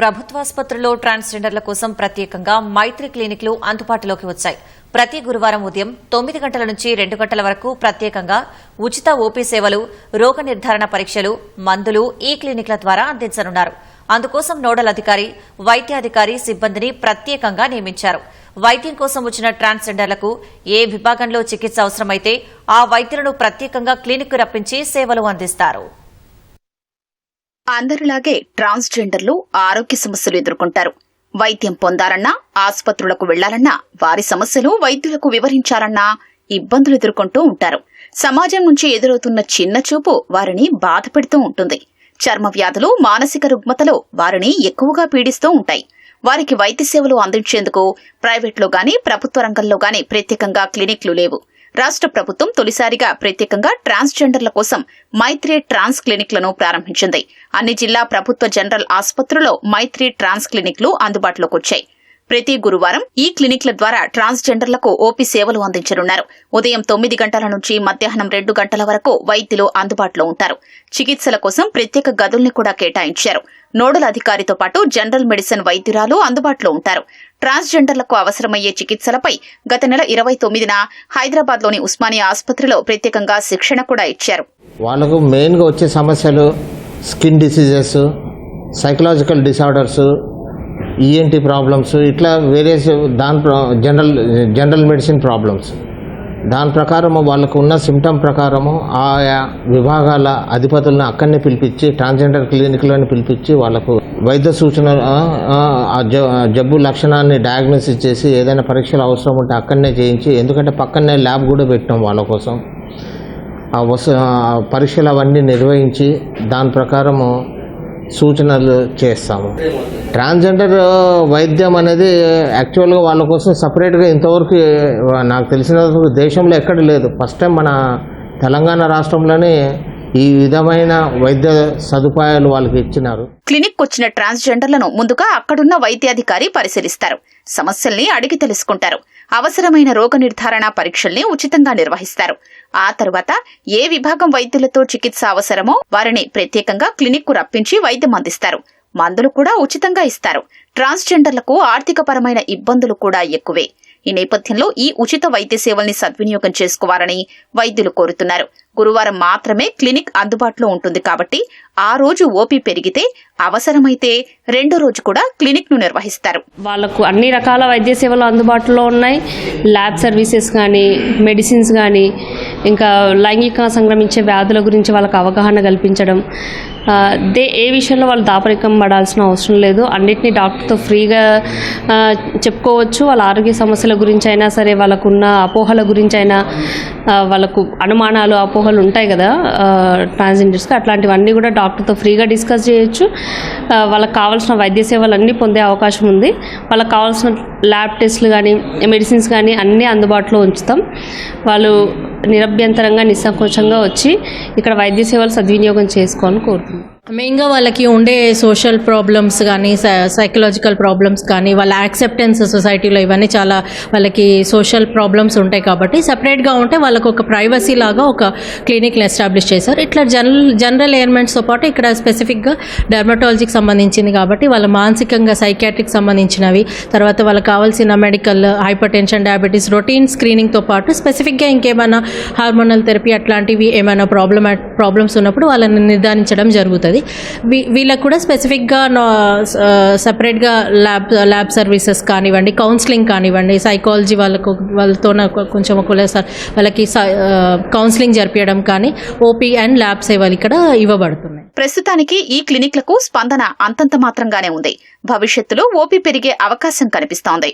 ప్రభుత్వాసుపత్రుల్లో ట్రాన్స్జెండర్ల కోసం ప్రత్యేకంగా మైత్రి క్లినిక్లు అందుబాటులోకి వచ్చాయి. ప్రతి గురువారం ఉదయం 9 గంటల నుంచి 2 గంటల వరకు ప్రత్యేకంగా ఉచిత ఓపీ సేవలు, రోగ నిర్ధారణ పరీక్షలు, మందులు ఈ క్లినిక్ల ద్వారా అందించనున్నారు. అందుకోసం నోడల్ అధికారి, వైద్యాధికారి సిబ్బందిని ప్రత్యేకంగా నియమించారు. వైద్యం కోసం వచ్చిన ట్రాన్స్జెండర్లకు ఏ విభాగంలో చికిత్స అవసరమైతే ఆ వైద్యులను ప్రత్యేకంగా క్లినిక్కు రప్పించి సేవలు అందిస్తారు. అందరిలాగే ట్రాన్స్జెండర్లు ఆరోగ్య సమస్యలు ఎదుర్కొంటారు. వైద్యం పొందాలన్నా, ఆసుపత్రులకు వెళ్లాలన్నా, వారి సమస్యలు వైద్యులకు వివరించాలన్నా ఇబ్బందులు ఎదుర్కొంటూ ఉంటారు. సమాజం నుంచి ఎదురవుతున్న చిన్న చూపు వారిని బాధ పెడుతూ ఉంటుంది. చర్మ వ్యాధులు, మానసిక రుగ్మతలు వారిని ఎక్కువగా పీడిస్తూ ఉంటాయి. వారికి వైద్య సేవలు అందించేందుకు ప్రైవేట్లో గానీ, ప్రభుత్వ రంగంలో గానీ ప్రత్యేకంగా క్లినిక్లు లేవు. రాష్ట్ర ప్రభుత్వం తొలిసారిగా ప్రత్యేకంగా ట్రాన్స్జెండర్ల కోసం మైత్రి ట్రాన్స్ క్లినిక్లను ప్రారంభించింది. అన్ని జిల్లా ప్రభుత్వ జనరల్ ఆసుపత్రుల్లో మైత్రి ట్రాన్స్ క్లినిక్లు అందుబాటులోకి వచ్చాయి. ప్రతి గురువారం ఈ క్లినిక్ల ద్వారా ట్రాన్స్జెండర్లకు ఓపీ సేవలు అందించనున్నారు. ఉదయం 9 గంటల నుంచి మధ్యాహ్నం 2 గంటల వరకు వైద్యులు అందుబాటులో ఉంటారు. చికిత్సల కోసం ప్రత్యేక గదుల్ని కూడా కేటాయించారు. నోడల్ అధికారితో పాటు జనరల్ మెడిసిన్ వైద్యురాలు అందుబాటులో ఉంటారు. ట్రాన్స్జెండర్లకు అవసరమయ్యే చికిత్సలపై గత నెల 29న హైదరాబాద్లోని ఉస్మానియా ఆసుపత్రిలో ప్రత్యేకంగా శిక్షణ కూడా ఇచ్చారు. వాళ్ళకు మెయిన్గా వచ్చే సమస్యలు skin diseases, psychological disorders, ENT problems, ఇట్లా వేరియస్ జనరల్ మెడిసిన్ ప్రాబ్లమ్స్. దాని ప్రకారము వాళ్ళకు ఉన్న సిమ్టమ్ ప్రకారము ఆయా విభాగాల అధిపతులను అక్కడనే పిలిపించి, ట్రాన్స్జెండర్ క్లినిక్లోని పిలిపించి వాళ్ళకు వైద్య సూచన, జబ్బు లక్షణాన్ని డయాగ్నోసిస్ చేసి ఏదైనా పరీక్షలు అవసరం ఉంటే అక్కడనే చేయించి, ఎందుకంటే పక్కనే ల్యాబ్ కూడా పెట్టాం వాళ్ళ కోసం. పరీక్షలు అవన్నీ నిర్వహించి దాని ప్రకారము సూచనలు చేస్తాము. ట్రాన్స్జెండర్ వైద్యం అనేది యాక్చువల్గా వాళ్ళ కోసం సపరేట్గా ఇంతవరకు నాకు తెలిసిన దేశంలో ఎక్కడ లేదు. ఫస్ట్ టైం మన తెలంగాణ రాష్ట్రంలోనే ఈ విధమైన వైద్య సదుపాయాలు వాళ్ళకి ఇచ్చినారు. క్లినిక్ వచ్చిన ట్రాన్స్జెండర్లను ముందుగా అక్కడున్న వైద్యాధికారి పరిశీలిస్తారు. సమస్యల్ని అడిగి తెలుసుకుంటారు. అవసరమైన రోగ నిర్ధారణ పరీక్షల్ని ఉచితంగా నిర్వహిస్తారు. ఆ తర్వాత ఏ విభాగం వైద్యులతో చికిత్స అవసరమో వారిని ప్రత్యేకంగా క్లినిక్కు రప్పించి వైద్యం అందిస్తారు. మందులు కూడా ఉచితంగా ఇస్తారు. ట్రాన్స్జెండర్లకు ఆర్థికపరమైన ఇబ్బందులు కూడా ఎక్కువే. ఈ నేపథ్యంలో ఈ ఉచిత వైద్య సేవల్ని సద్వినియోగం చేసుకోవాలని వైద్యులు కోరుతున్నారు. గురువారం మాత్రమే క్లినిక్ అందుబాటులో ఉంటుంది కాబట్టి ఆ రోజు ఓపీ పెరిగితే అవసరమైతే రెండో రోజు కూడా క్లినిక్ ను నిర్వహిస్తారు. వాళ్ళకు అన్ని రకాల వైద్య సేవలు అందుబాటులో ఉన్నాయి. ల్యాబ్ సర్వీసెస్ కానీ, మెడిసిన్స్ కానీ, ఇంకా లైంగిక సంక్రమించే వ్యాధుల గురించి వాళ్ళకు అవగాహన కల్పించడం, ఏ విషయంలో వాళ్ళు దాపరికం పడాల్సిన అవసరం లేదు. అన్నిటినీ డాక్టర్తో ఫ్రీగా చెప్పుకోవచ్చు. వాళ్ళ ఆరోగ్య సమస్యల గురించి అయినా సరే, వాళ్ళకున్న అపోహల గురించి అయినా, వాళ్ళకు అనుమానాలు, అపోహలు ఉంటాయి కదా ట్రాన్స్జెండర్స్కి, అట్లాంటివన్నీ కూడా డాక్టర్తో ఫ్రీగా డిస్కస్ చేయొచ్చు. వాళ్ళకి కావాల్సిన వైద్య సేవలు అన్నీ పొందే అవకాశం ఉంది. వాళ్ళకి కావాల్సిన ల్యాబ్ టెస్టులు కానీ, మెడిసిన్స్ కానీ అన్నీ అందుబాటులో ఉంచుతాం. వాళ్ళు నిరభ్యంతరంగా, నిస్సంకోచంగా వచ్చి ఇక్కడ వైద్య సేవలు సద్వినియోగం చేసుకోవాలని కోరుతున్నాం. మెయిన్గా వాళ్ళకి ఉండే సోషల్ ప్రాబ్లమ్స్ కానీ, సైకలాజికల్ ప్రాబ్లమ్స్ కానీ, వాళ్ళ యాక్సెప్టెన్స్ సొసైటీలో ఇవన్నీ చాలా వాళ్ళకి సోషల్ ప్రాబ్లమ్స్ ఉంటాయి. కాబట్టి సపరేట్గా ఉంటే వాళ్ళకు ఒక ప్రైవసీ లాగా ఒక క్లినిక్ని ఎస్టాబ్లిష్ చేశారు. ఇట్లా జనరల్ ఎయిర్మెంట్స్తో పాటు ఇక్కడ స్పెసిఫిక్గా డెర్మటాలజీకి సంబంధించింది కాబట్టి వాళ్ళ మానసికంగా సైకియాట్రిక్ సంబంధించినవి, తర్వాత వాళ్ళకి కావాల్సిన medical, hypertension, diabetes, routine స్క్రీనింగ్తో పాటు స్పెసిఫిక్గా ఇంకేమైనా హార్మోనల్ థెరపీ అట్లాంటివి ఏమైనా ప్రాబ్లమ్స్ ఉన్నప్పుడు వాళ్ళని నిర్ధారించడం జరుగుతుంది. వీళ్ళకు కూడా స్పెసిఫిక్గా సపరేట్గా ల్యాబ్ సర్వీసెస్ కానివ్వండి, కౌన్సిలింగ్ కానివ్వండి, సైకాలజీ వాళ్ళతో కొంచెం ఒకసారి వాళ్ళకి కౌన్సిలింగ్ జరిపించడం కానీ, ఓపీ అండ్ ల్యాబ్ సేవలు ఇక్కడ ఇవ్వబడుతున్నాయి. ప్రస్తుతానికి ఈ క్లినిక్లకు స్పందన అంతంత మాత్రంగానే ఉంది. భవిష్యత్తులో ఓపీ పెరిగే అవకాశం కనిపిస్తోంది.